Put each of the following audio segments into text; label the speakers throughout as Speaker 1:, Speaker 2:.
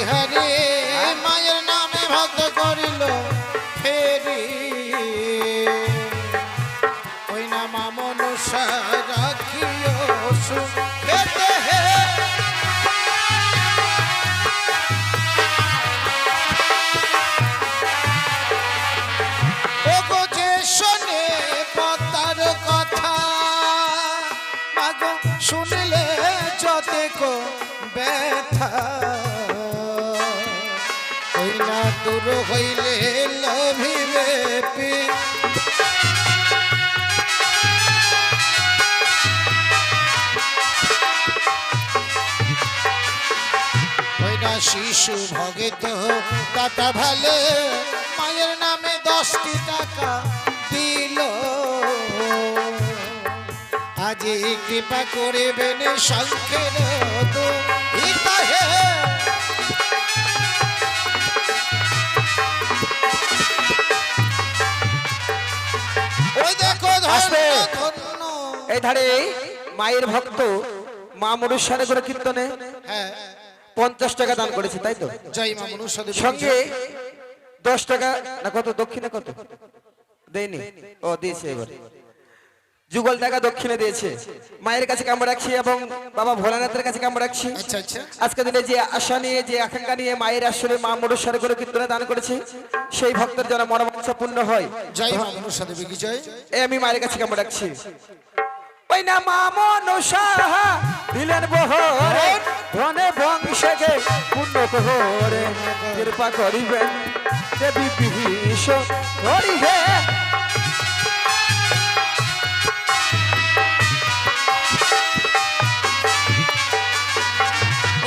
Speaker 1: হরে মায়ের নামে ভক্ত করিল ফেরি ওই না মা মনসা রাখিও সুখেতে ও গো যে শোনে পতার কথা মাগো শুনলে যতে কো ব্যথা ওই না দূর হইলে লভিবে পি ওই না শিশু ভগিত দাতা ভালে মায়ের নামে 10টি টাকা দিল আজি কৃপা করিবেন শঙ্খের তো ইতাহে ওই দেখো ধন্য
Speaker 2: এই ধারে মায়ের ভক্ত মা মনুষ্যারে করে কীর্তনে
Speaker 1: হ্যাঁ
Speaker 2: 50 টাকা দান করেছে তাই তো
Speaker 1: জয় মা মনুষ্য দেবী
Speaker 2: সঙ্গে 10 টাকা না কত দক্ষিণে কত দেয়নি ও দিয়েছে এবার যুগল টাকা দক্ষিণে দিয়েছে মায়ের কাছে কামড় রাখছি এবং বাবা ভোলানাথের কাছে কামড় রাখছি
Speaker 1: আচ্ছা আচ্ছা
Speaker 2: আজকে দিনে যে আশা নিয়ে যে আকাঙ্ক্ষা নিয়ে মায়ের আসলে মা মনুষ্যারে করে কীর্তনে দান করেছে সেই ভক্তের যেন মনোবাঞ্ছা পূর্ণ হয়
Speaker 1: জয় মা মনুষ্য দেবী কি জয়
Speaker 2: এই আমি মায়ের কাছে কামড় রাখছি ওই না মা মনসা দিলেন বহরে ধনে বংশকে পূর্ণ প্রহরে কৃপা করিবেন দেবী বিহিষ হরি হে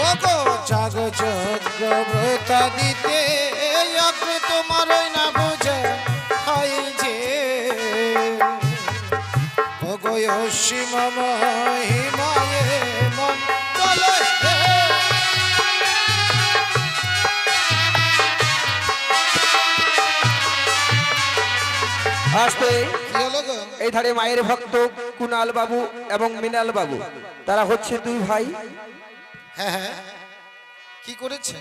Speaker 1: ও গো জাগ যজ্ঞব্রতা দিতে অগ্র তোমার না বোঝা হয় যে ও গো অসীম মহিমায়ে মন বলে
Speaker 2: আসতে
Speaker 1: কি হলো গো
Speaker 2: এই ধারে মায়ের ভক্ত কুনাল বাবু এবং মিনাল বাবু তারা হচ্ছে দুই ভাই
Speaker 1: হ্যাঁ হ্যাঁ কি করেছে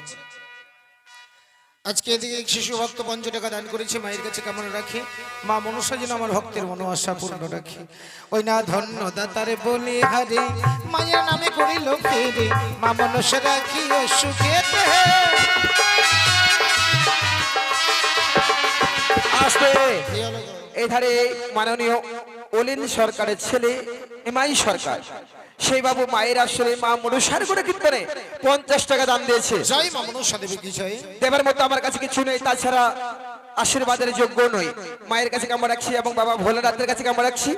Speaker 1: আজকে এদিকে শিশু ভক্ত 5 টাকা দান করেছে মায়ের কাছে কামনা রাখি মা মনসা যেন আমার ভক্তের মনোবাসা পূর্ণ রাখি ওই না ধন্য দাতারে বলি হারে মায়ের নামে করিল ফেরে মা মনসা রাখি সুখেতে
Speaker 2: আসতে
Speaker 1: কি হলো গো?
Speaker 2: এই ধারে মাননীয় অলিন সরকারের ছেলে এমআই সরকার সেই বাবু মায়ের আসলে মা মনুষ্যার করে কীর্তনে 50 টাকা দান দিয়েছে
Speaker 1: জয় মা মনসা দেবী কি জয়
Speaker 2: দেবার মতো আমার কাছে কিছু নেই তাছাড়া আশীর্বাদের যোগ্য নই মায়ের কাছে কামড় রাখছি এবং বাবা ভোলানাথের কাছে কামড় রাখছি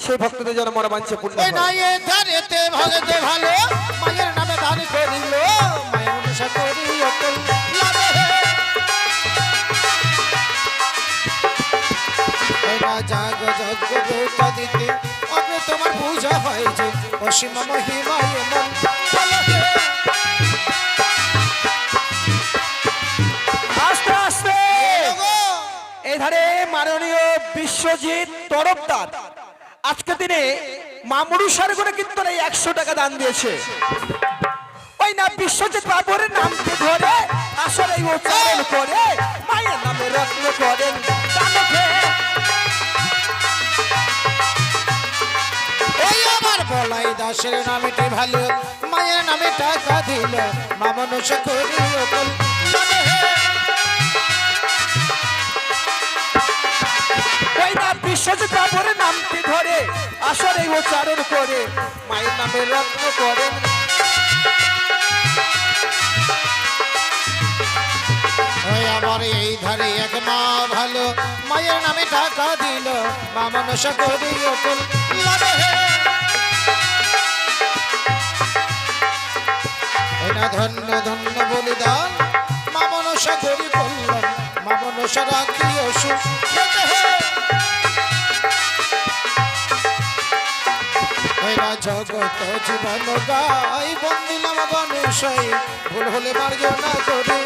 Speaker 2: সেই ভক্তদের যেন মনোবাঞ্ছা পূর্ণ
Speaker 1: ওই
Speaker 2: হয়
Speaker 1: না এ ধারেতে ভগতে ভালো মায়ের নামে দান করিল মায়ের মনসা করি অকল লাগে জাগ যজ্ঞ ব্রত দিতে অগ্রে তোমার পূজা হয় যে অসীম মহিমায় মন বলে
Speaker 2: আস্তে আস্তে এই ধারে মাননীয় বিশ্বজিৎ তরফদার আজকে দিনে মা মনুষ্যার করে কীর্তনে 100 টাকা দান দিয়েছে ওই না বিশ্বজিৎ বাবুর নামকে ধরে আসলে উচ্চারণ করে মায়ের নামে রত্ন করেন দানকে
Speaker 1: ওই আমার বলাই দাসের নামেটি ভালো মায়ের নামে টাকা দিল মা মনসা করি অকল লাগে
Speaker 2: ওই না বিশ্বজিৎ বাবুর নামটি ধরে আসলে উচ্চারণ করে মায়ের নামে রত্ন করেন
Speaker 1: ওই আমার এই ধারে এক মা ভালো মায়ের নামে টাকা দিল মা মনসা করি অকল লাগে ওই না ধন্য ধন্য বলিদান মা মনসা করি বললাম মা মনসা রাখি অসুখ জগত জীবন গাই বন্দিলাম গণেশাই ভুল হলে মার্জন না করে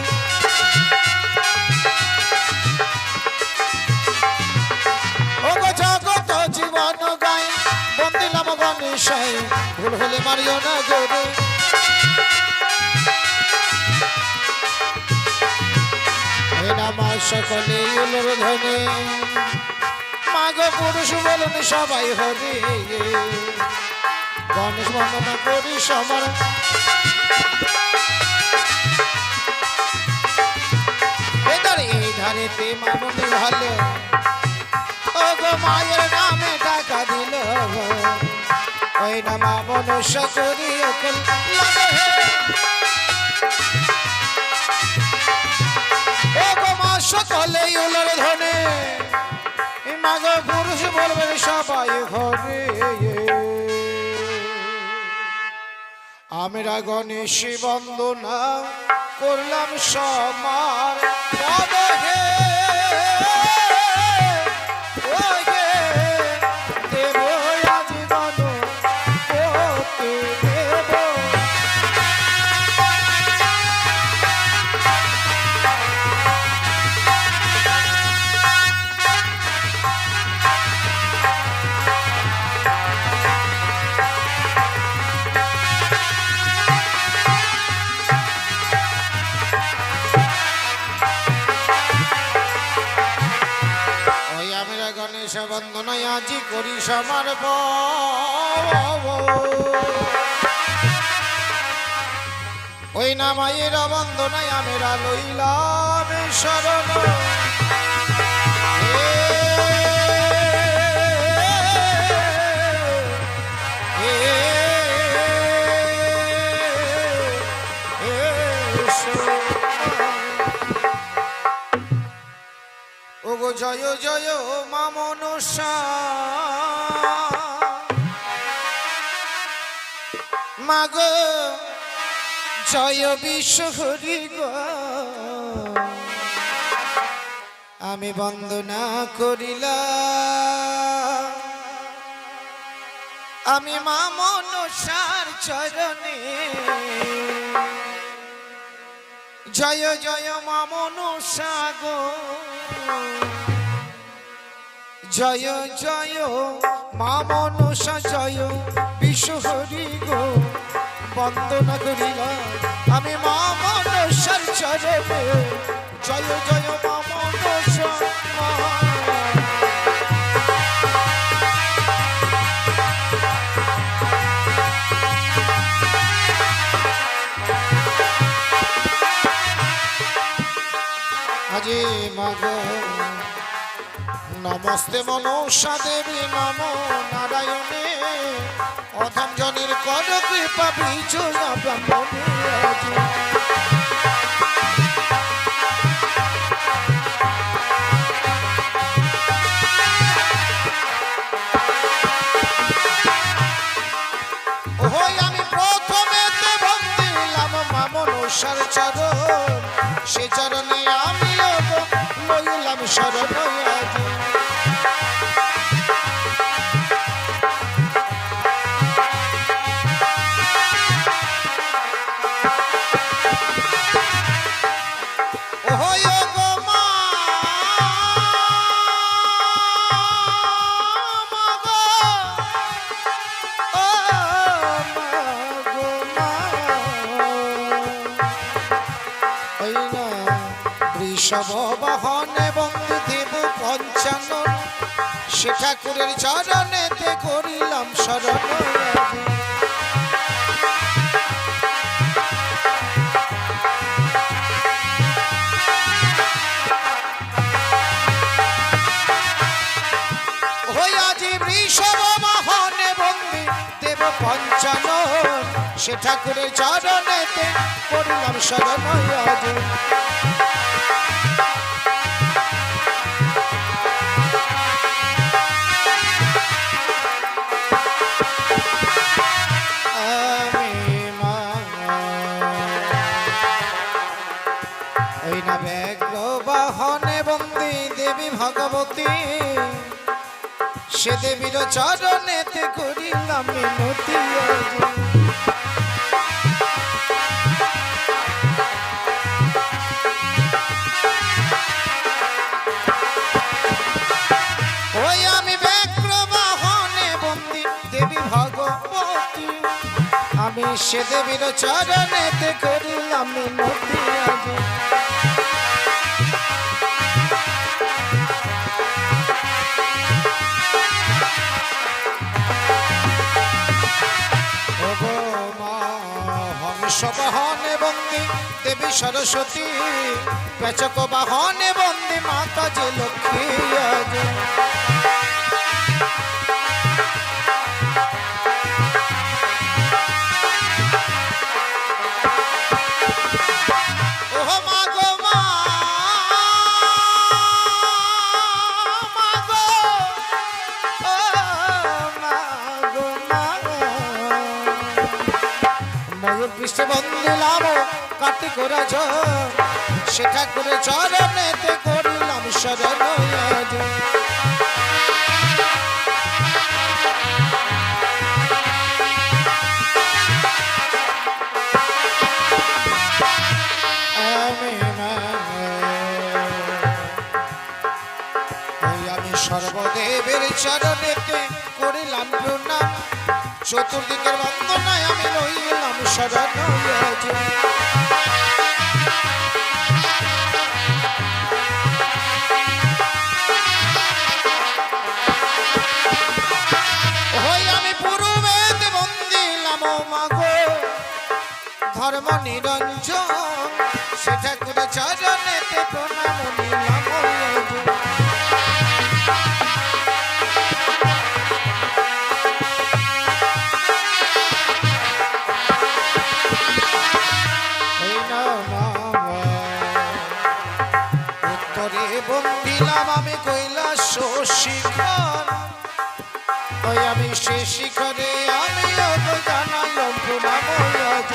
Speaker 1: ও গো জগত জীবন গাই বন্দিলাম গণেশাই ভুল হলে মার্জন না করে সকলে উলর ধনে মাগো পুরুষ বলুন সবাই হরি গণেশ বন্দনা করি সবার এই ধারেতে মামনি ভালো ও গো মায়ের নামে টাকা দিল ওই না মা মনসা করি অকল লাগে ও গো মা সকলে উলর ধনে মাগো পুরুষ বলবেন সবাই ঘরে আমরা গণেশ বন্দনা করলাম সমার পদে দেব আজ গণপতি দেব গণেশ বন্দনায় আজি করি সমার ওই না মায়ের বন্দনায় আমরা লইলাম শরণ ওগো জয় জয় মা মনসা মাগো জয় বিশ্ব হরি গো আমি বন্দনা করিলাম আমি মা মনসার চরণে জয় জয় মা মনসা গো জয় জয় মা মনসা জয় বিশ্ব হরি গো বন্দনা করিলাম আমি মা মনসার চরণে জয় জয় মা মনসা আজি মাগো নমস্তে মনসা দেবী নম নারায়ণে অধম জনের কর কৃপা বিজয় ব্রাহ্মণে ওই আমি প্রথমে বন্দি দিলাম মা মনসার চরণ সে চরণে আমিও লইলাম শরণ বৃষভ বাহনে বন্ধু দেব পঞ্চানন সে ঠাকুরের চরণেতে করিলাম শরণ ওই আজি বৃষভ বাহনে বন্ধু দেব পঞ্চানন সে ঠাকুরের চরণেতে করিলাম শরণ আজি ভগবতী সে দেবীর চরণেতে করিলাম মিনতি ওই আমি ব্যাঘ্র বাহনে বন্দী দেবী ভগবতী আমি সে দেবীর চরণেতে করিলাম মিনতি দেবী সরস্বতী পেচক বাহনে বন্দে মাতা যে লক্ষ্মী আজ ওহ মা গো মা, মা গো, ও মা গো মা। ময়ূর পৃষ্ঠে বন্দিলাম কার্তিক রাজ, সেটা করে চরণেতে করিলাম শরণ আজ। আমি সর্বদেবের চরণেতে করিলাম প্রণাম, চতুর্দিকের বন্দনায় আমি রইলাম শরণ আজ। আমি পূর্বেতে বন্দিলাম মাগো ধর্ম নিরঞ্জন, সেটা করে চরণেতে প্রণাম নিলাম আজ। উত্তরে বন্দিলাম আমি কৈলাস শিখর, ওই আমি সে শিখরে আমি জানালাম প্রণাম আজ।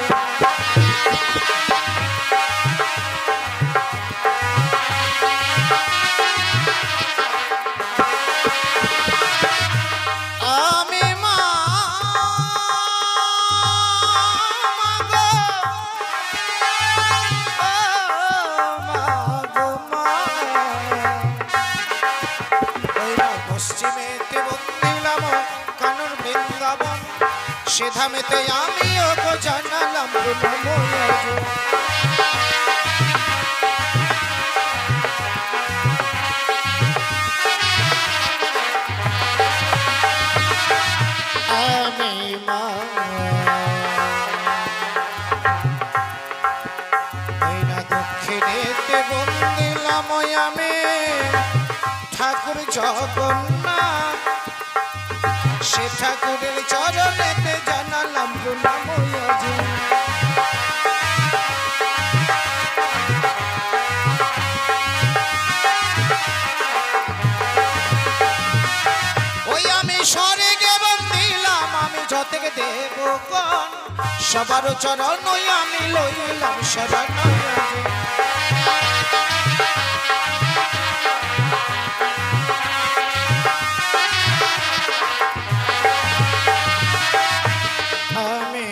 Speaker 1: আমি মা, মা গো, ও মা গো মা। ওই না পশ্চিমেতে বন্দিলাম কানন বৃন্দাবন, সে ধামেতে আমিও তো জানালাম প্রণাম আজ। আমি মা, এই না দক্ষিণেতে বন্দিলাম আমি ঠাকুর জগন্নাথ, সে ঠাকুরের চরণেতে জানালাম প্রণাম আজ। ওই আমি স্বর্গে বন্দিলাম আমি যতেক দেবগণ, সবার চরণ আমি লইলাম শরণ আজ। আমি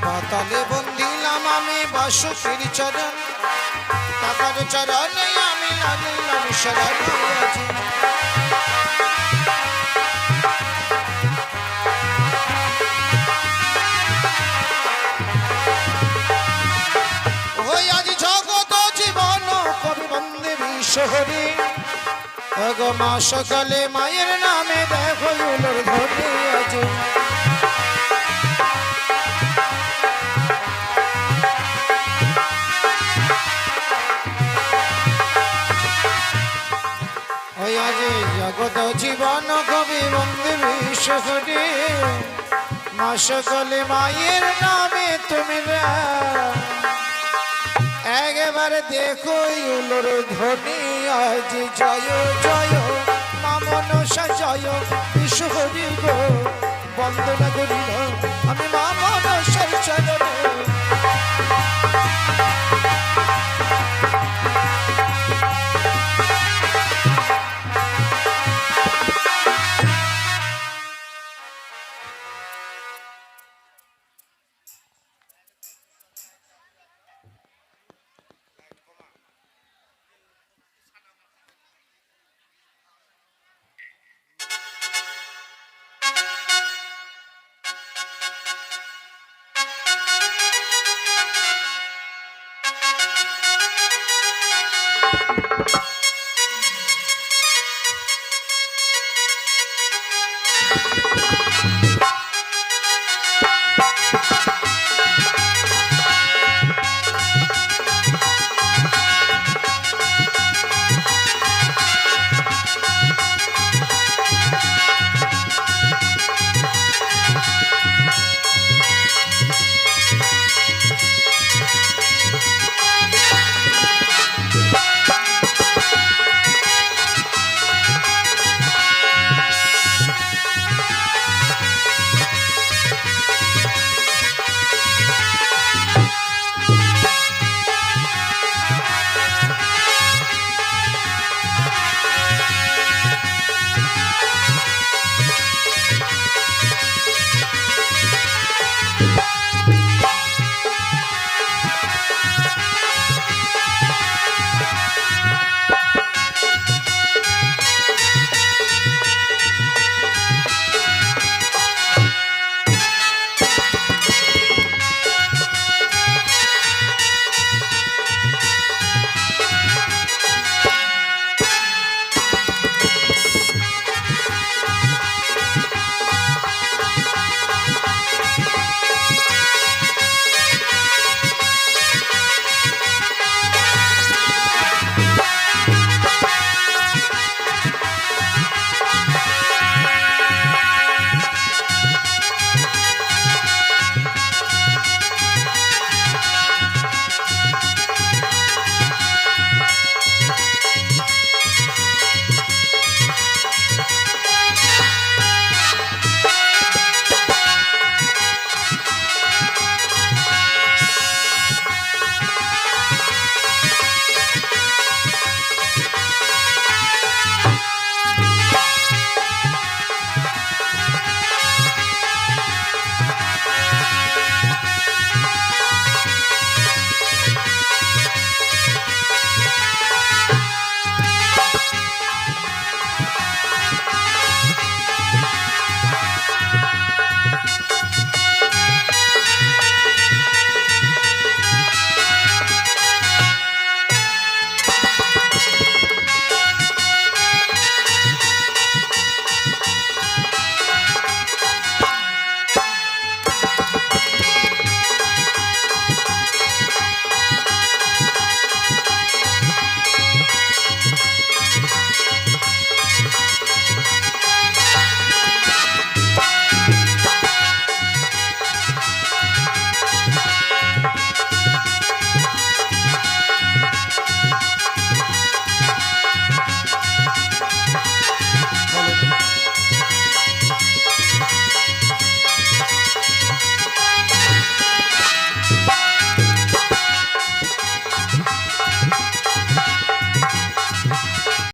Speaker 1: পাতালে বন্দিলাম আমি বাসুকীর চরণ, তাকার চরণে আমি লাগিলাম শরণ আজ। ওই আজ জগত জীবন কবি বন্দে বিশ্বহরি, ওগো মা সকালে মায়ের নামে দেখো উলোর ধরে আজ। ওই আজ জগত জীবন কবি বন্দে বিশ্বহরি, মা সকলে মায়ের নামে তুমি একবারে দেখো উলোর ধ্বনি আজ। জয় জয় মা মনসা জয় বিশ্বহরি গো, বন্দনা করিল আমি মা মনসার চরণে।